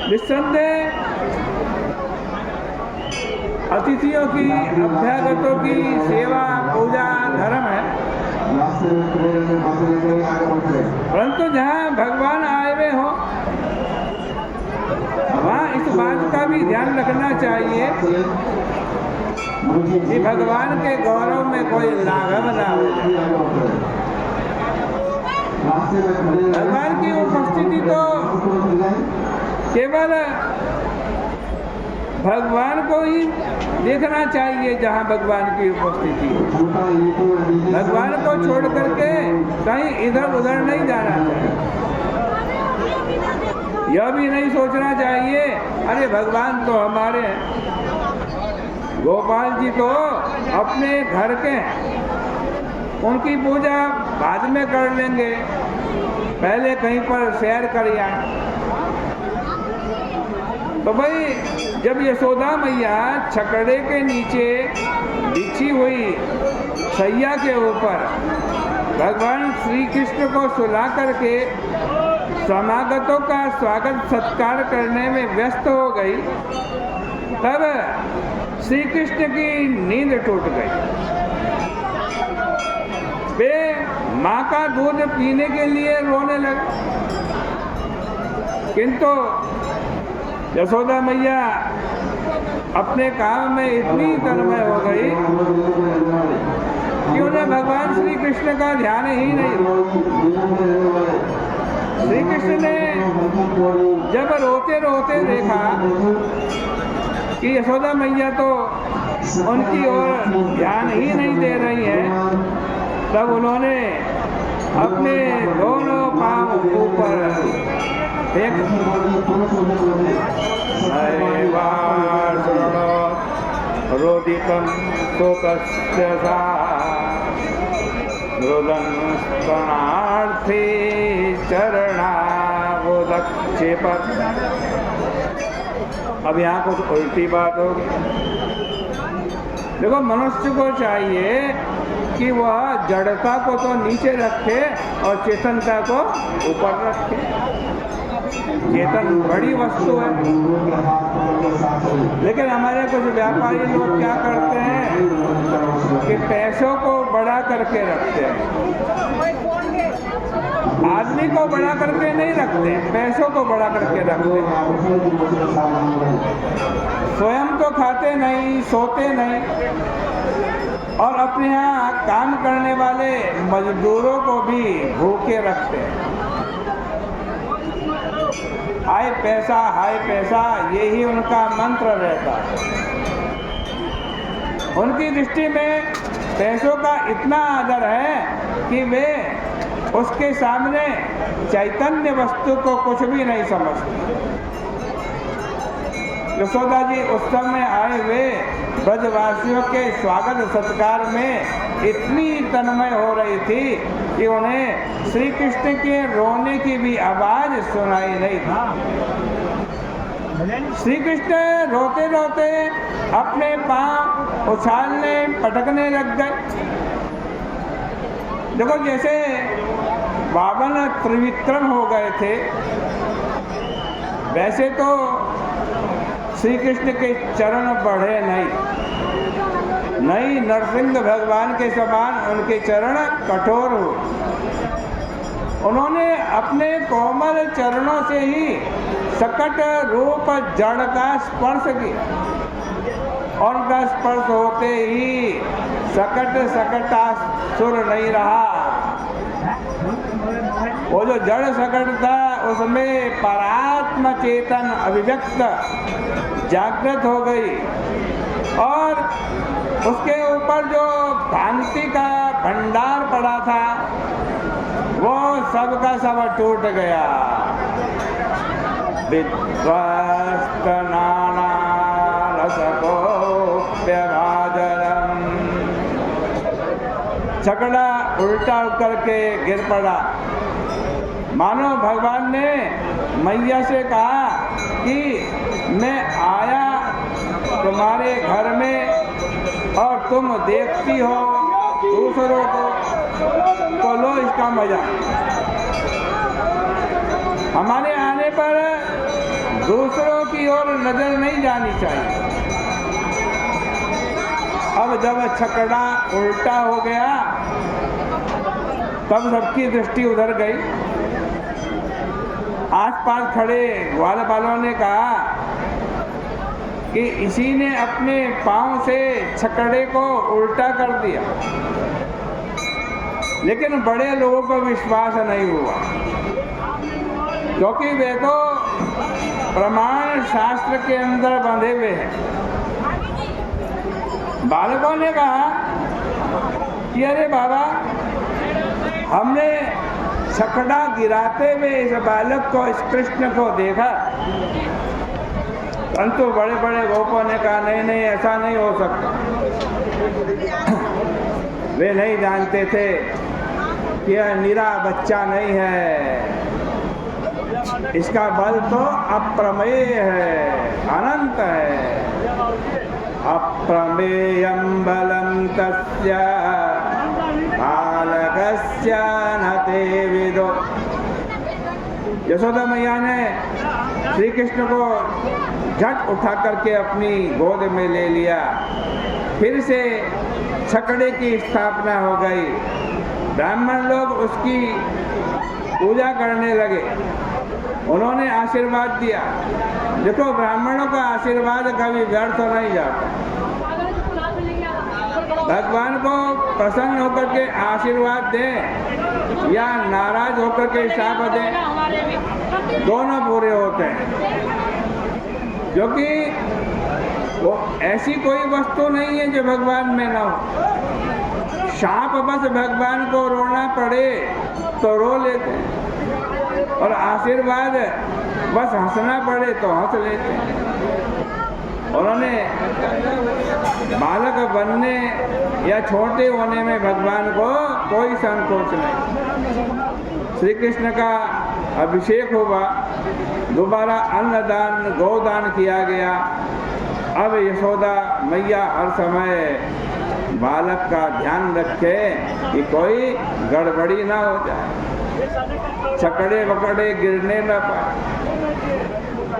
निस्संदेह अतिथियों की, अभ्यागतों की सेवा, पूजा धर्म है, परंतु जहाँ भगवान आए हुए हो वहाँ इस बात का भी ध्यान रखना चाहिए कि भगवान के गौरव में कोई लाघव ना हो जाए। भगवान की उपस्थिति तो केवल भगवान को ही देखना चाहिए जहाँ भगवान की उपस्थिति है। भगवान को छोड़ करके कहीं इधर उधर नहीं जाना चाहिए। यह भी नहीं सोचना चाहिए अरे भगवान तो हमारे हैं, गोपाल जी तो अपने घर के हैं, उनकी पूजा बाद में कर लेंगे, पहले कहीं पर सैर कर आए। तो भाई जब यशोदा मैया छकड़े के नीचे बिछी हुई सैया के ऊपर भगवान श्री कृष्ण को सुला करके समागतों का स्वागत सत्कार करने में व्यस्त हो गई, तब श्री कृष्ण की नींद टूट गई। वे माँ का दूध पीने के लिए रोने लगे, किंतु यशोदा मैया अपने काम में इतनी तन्मय हो गई कि उन्हें भगवान श्री कृष्ण का ध्यान ही नहीं। श्री कृष्ण ने जब रोते रोते देखा कि यशोदा मैया तो उनकी ओर ध्यान ही नहीं दे रही है, तब उन्होंने अपने दोनों पांव ऊपर फेंक रोदितं शोकस्य सा रुदन् स्तनार्थे चरणावोदक्षेपत्। अब यहाँ कुछ उल्टी बात होगी। देखो, मनुष्य को चाहिए कि वह जड़ता को तो नीचे रखे और चेतनता को ऊपर रखे। चेतन बड़ी वस्तु है, लेकिन हमारे कुछ व्यापारी लोग क्या करते हैं कि पैसों को बड़ा करके रखते हैं। आदमी को बड़ा करके नहीं रखते, पैसों को बड़ा करके रखते हैं। स्वयं तो खाते नहीं, सोते नहीं, और अपने यहाँ काम करने वाले मजदूरों को भी भूखे रखते हैं। हाय पैसा, यही उनका मंत्र रहता है। उनकी दृष्टि में पैसों का इतना आदर है कि वे उसके सामने चैतन्य वस्तु को कुछ भी नहीं समझते। यशोदा जी उस समय आए हुए ब्रजवासियों के स्वागत सत्कार में इतनी तन्मय हो रही थी कि उन्हें श्री कृष्ण के रोने की भी आवाज सुनाई नहीं थी। श्री कृष्ण रोते रोते अपने पांव उछालने पटकने लग गए। देखो, जैसे बावन त्रिविक्रम हो गए थे, वैसे तो श्री कृष्ण के चरण बढ़े नहीं, नरसिंह भगवान के समान उनके चरण कठोर हुए। उन्होंने अपने कोमल चरणों से ही सकट रूप जड़ का स्पर्श किया, और उनका स्पर्श होते ही सकटा सुर नहीं रहा। वो जो जड़ सकट था उसमें परात्म चेतन अभिव्यक्त जागृत हो गई, और उसके ऊपर जो भ्रांति का भंडार पड़ा था वो सब का सब टूट गया। विध्वस्त नाना रसकोप्यभाजनम, छकड़ा उल्टा करके गिर पड़ा। मानो भगवान ने मैया से कहा कि मैं आया तुम्हारे घर में और तुम देखती हो दूसरों को, तो लो इसका मजा। हमारे आने पर दूसरों की ओर नजर नहीं जानी चाहिए। अब जब छकड़ा उल्टा हो गया तब सबकी दृष्टि उधर गई। आसपास खड़े ग्वाल वालों ने कहा कि इसी ने अपने पांव से छकड़े को उल्टा कर दिया, लेकिन बड़े लोगों को विश्वास नहीं हुआ, क्योंकि वे तो प्रमाण शास्त्र के अंदर बंधे हुए हैं। बालकों ने कहा कि अरे बाबा, हमने छकड़ा गिराते हुए इस बालक को, इस कृष्ण को देखा, परंतु बड़े बड़े गोपों ने कहा नहीं नहीं, ऐसा नहीं हो सकता। वे नहीं जानते थे कि यह निरा बच्चा नहीं है, इसका बल तो अप्रमेय है, अनंत है। अप्रमेयं बलं तस्य बालकस्य न ते विदो। यशोदा मैया ने श्री कृष्ण को झट उठा करके अपनी गोद में ले लिया। फिर से छकड़े की स्थापना हो गई। ब्राह्मण लोग उसकी पूजा करने लगे। उन्होंने आशीर्वाद दिया। देखो, ब्राह्मणों का आशीर्वाद कभी व्यर्थ नहीं जाता। भगवान को प्रसन्न होकर के आशीर्वाद दें या नाराज होकर के शाप दें, दोनों पूरे होते हैं, क्योंकि वो ऐसी कोई वस्तु नहीं है जो भगवान में ना हो। शाप बस भगवान को रोना पड़े तो रो लेते हैं, और आशीर्वाद बस हंसना पड़े तो हंस लेते हैं। उन्होंने बालक बनने या छोटे होने में भगवान को कोई संकोच नहीं। श्री कृष्ण का अभिषेक हुआ, दोबारा अन्नदान गोदान किया गया। अब यशोदा मैया हर समय बालक का ध्यान रखे कि कोई गड़बड़ी ना हो जाए, छकड़े वकड़े गिरने न पाए।